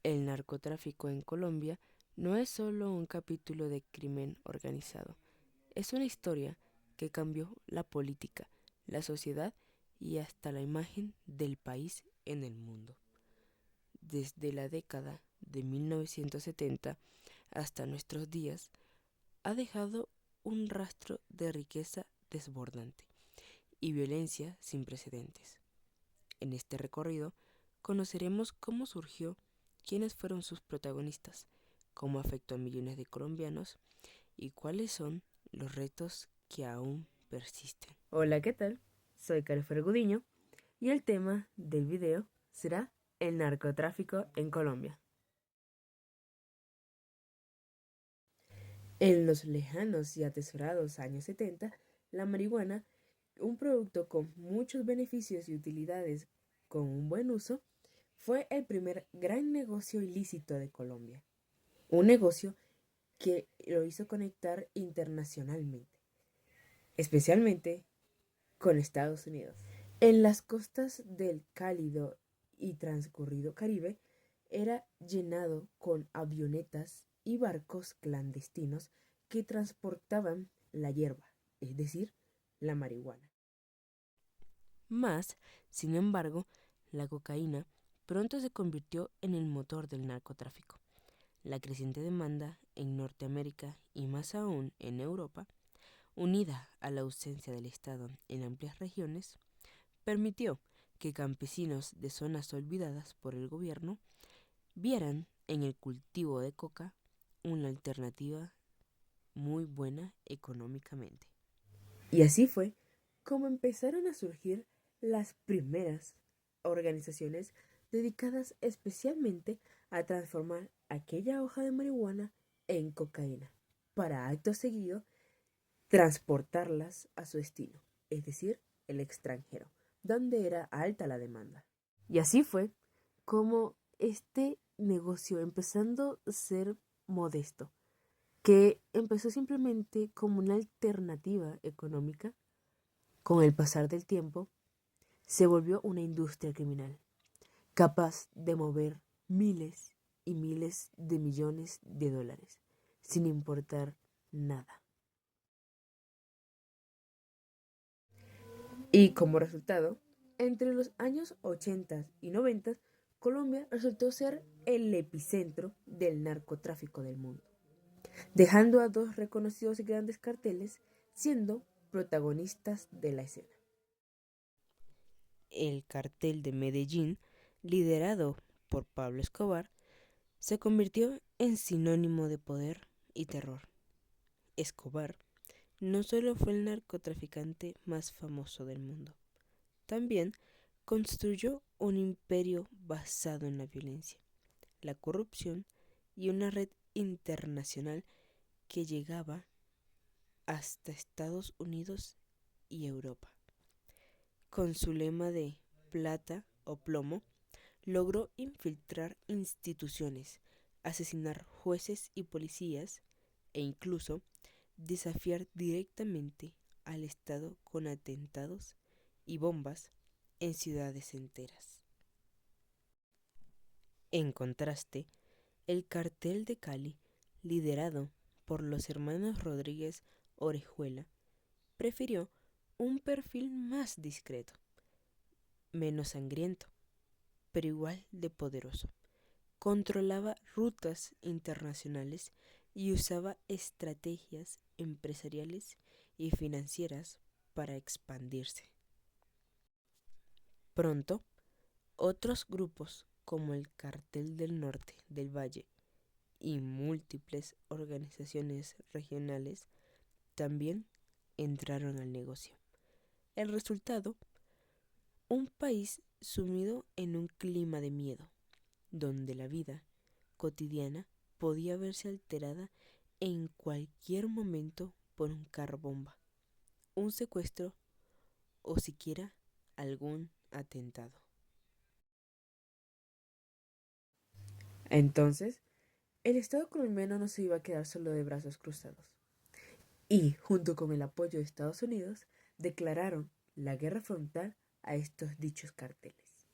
El narcotráfico en Colombia no es solo un capítulo de crimen organizado, es una historia que cambió la política, la sociedad y hasta la imagen del país en el mundo. Desde la década de 1970 hasta nuestros días, ha dejado un rastro de riqueza desbordante y violencia sin precedentes. En este recorrido conoceremos cómo surgió, quiénes fueron sus protagonistas, cómo afectó a millones de colombianos y cuáles son los retos que aún persisten. Hola, ¿qué tal? Soy Carifer Gudiño y el tema del video será el narcotráfico en Colombia. En los lejanos y atesorados años 70, la marihuana, un producto con muchos beneficios y utilidades con un buen uso, fue el primer gran negocio ilícito de Colombia. Un negocio que lo hizo conectar internacionalmente, especialmente con Estados Unidos. En las costas del cálido y transcurrido Caribe era llenado con avionetas y barcos clandestinos que transportaban la hierba, es decir, la marihuana. Más, sin embargo, la cocaína pronto se convirtió en el motor del narcotráfico. La creciente demanda en Norteamérica y más aún en Europa, unida a la ausencia del Estado en amplias regiones, permitió que campesinos de zonas olvidadas por el gobierno vieran en el cultivo de coca una alternativa muy buena económicamente. Y así fue como empezaron a surgir las primeras organizaciones dedicadas especialmente a transformar aquella hoja de marihuana en cocaína, para acto seguido transportarlas a su destino, es decir, el extranjero, donde era alta la demanda. Y así fue como este negocio, empezando a ser modesto, que empezó simplemente como una alternativa económica, con el pasar del tiempo, se volvió una industria criminal, capaz de mover miles y miles de millones de dólares, sin importar nada. Y como resultado, entre los años 80 y 90, Colombia resultó ser el epicentro del narcotráfico del mundo, dejando a dos reconocidos y grandes carteles siendo protagonistas de la escena. El cartel de Medellín, liderado por Pablo Escobar, se convirtió en sinónimo de poder y terror. Escobar no solo fue el narcotraficante más famoso del mundo, también construyó un imperio basado en la violencia, la corrupción y una red internacional que llegaba hasta Estados Unidos y Europa. Con su lema de plata o plomo, logró infiltrar instituciones, asesinar jueces y policías e incluso desafiar directamente al Estado con atentados y bombas en ciudades enteras. En contraste, el cartel de Cali, liderado por los hermanos Rodríguez Orejuela, prefirió un perfil más discreto, menos sangriento, pero igual de poderoso. Controlaba rutas internacionales y usaba estrategias empresariales y financieras para expandirse. Pronto, otros grupos como el Cartel del Norte del Valle y múltiples organizaciones regionales también entraron al negocio. El resultado, un país sumido en un clima de miedo, donde la vida cotidiana podía verse alterada en cualquier momento por un carro bomba, un secuestro o siquiera algún atentado. Entonces, el Estado colombiano no se iba a quedar solo de brazos cruzados. Y, junto con el apoyo de Estados Unidos, declararon la guerra frontal a estos dichos carteles.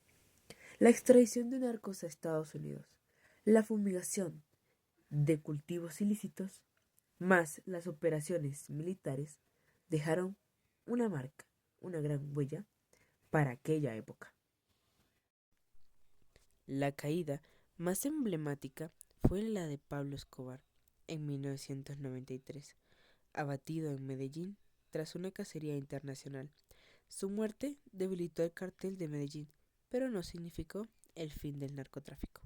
La extradición de narcos a Estados Unidos, La fumigación de cultivos ilícitos más las operaciones militares dejaron una marca, una gran huella para aquella época. La caída más emblemática fue la de Pablo Escobar en 1993, abatido en Medellín tras una cacería internacional. Su muerte debilitó el cartel de Medellín, pero no significó el fin del narcotráfico.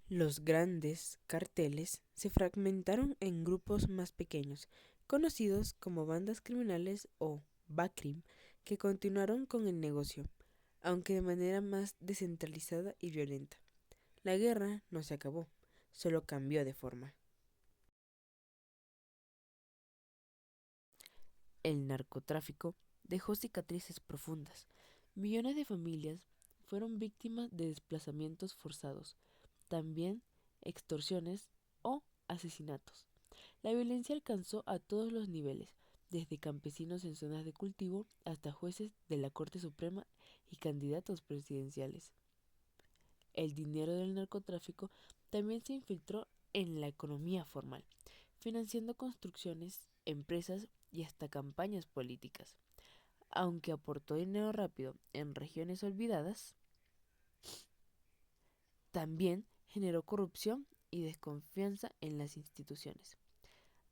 Los grandes carteles se fragmentaron en grupos más pequeños, conocidos como bandas criminales o BACRIM, que continuaron con el negocio, aunque de manera más descentralizada y violenta. La guerra no se acabó, solo cambió de forma. El narcotráfico dejó cicatrices profundas. Millones de familias fueron víctimas de desplazamientos forzados, también extorsiones o asesinatos. La violencia alcanzó a todos los niveles, desde campesinos en zonas de cultivo hasta jueces de la Corte Suprema y candidatos presidenciales. El dinero del narcotráfico también se infiltró en la economía formal, financiando construcciones, empresas y hasta campañas políticas. Aunque aportó dinero rápido en regiones olvidadas, también generó corrupción y desconfianza en las instituciones.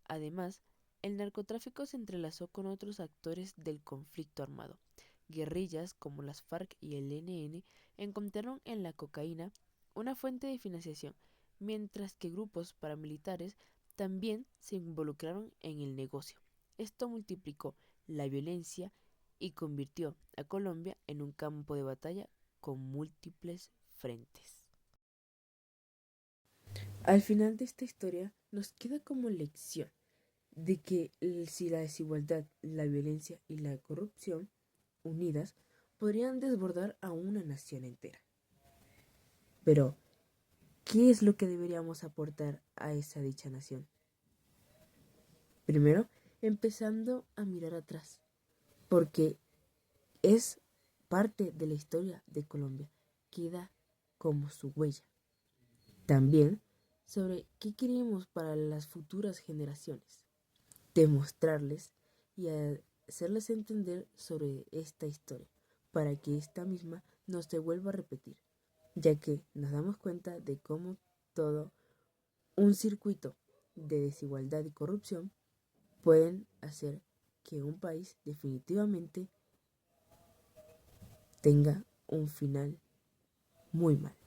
Además, el narcotráfico se entrelazó con otros actores del conflicto armado. Guerrillas como las FARC y el ELN encontraron en la cocaína una fuente de financiación, mientras que grupos paramilitares también se involucraron en el negocio. Esto multiplicó la violencia y convirtió a Colombia en un campo de batalla con múltiples frentes. Al final de esta historia nos queda como lección de que si la desigualdad, la violencia y la corrupción unidas podrían desbordar a una nación entera. Pero, ¿qué es lo que deberíamos aportar a esa dicha nación? Primero, empezando a mirar atrás, porque es parte de la historia de Colombia, queda como su huella. También sobre qué queremos para las futuras generaciones, demostrarles y hacerles entender sobre esta historia, para que esta misma no se vuelva a repetir, ya que nos damos cuenta de cómo todo un circuito de desigualdad y corrupción pueden hacer que un país definitivamente tenga un final muy mal.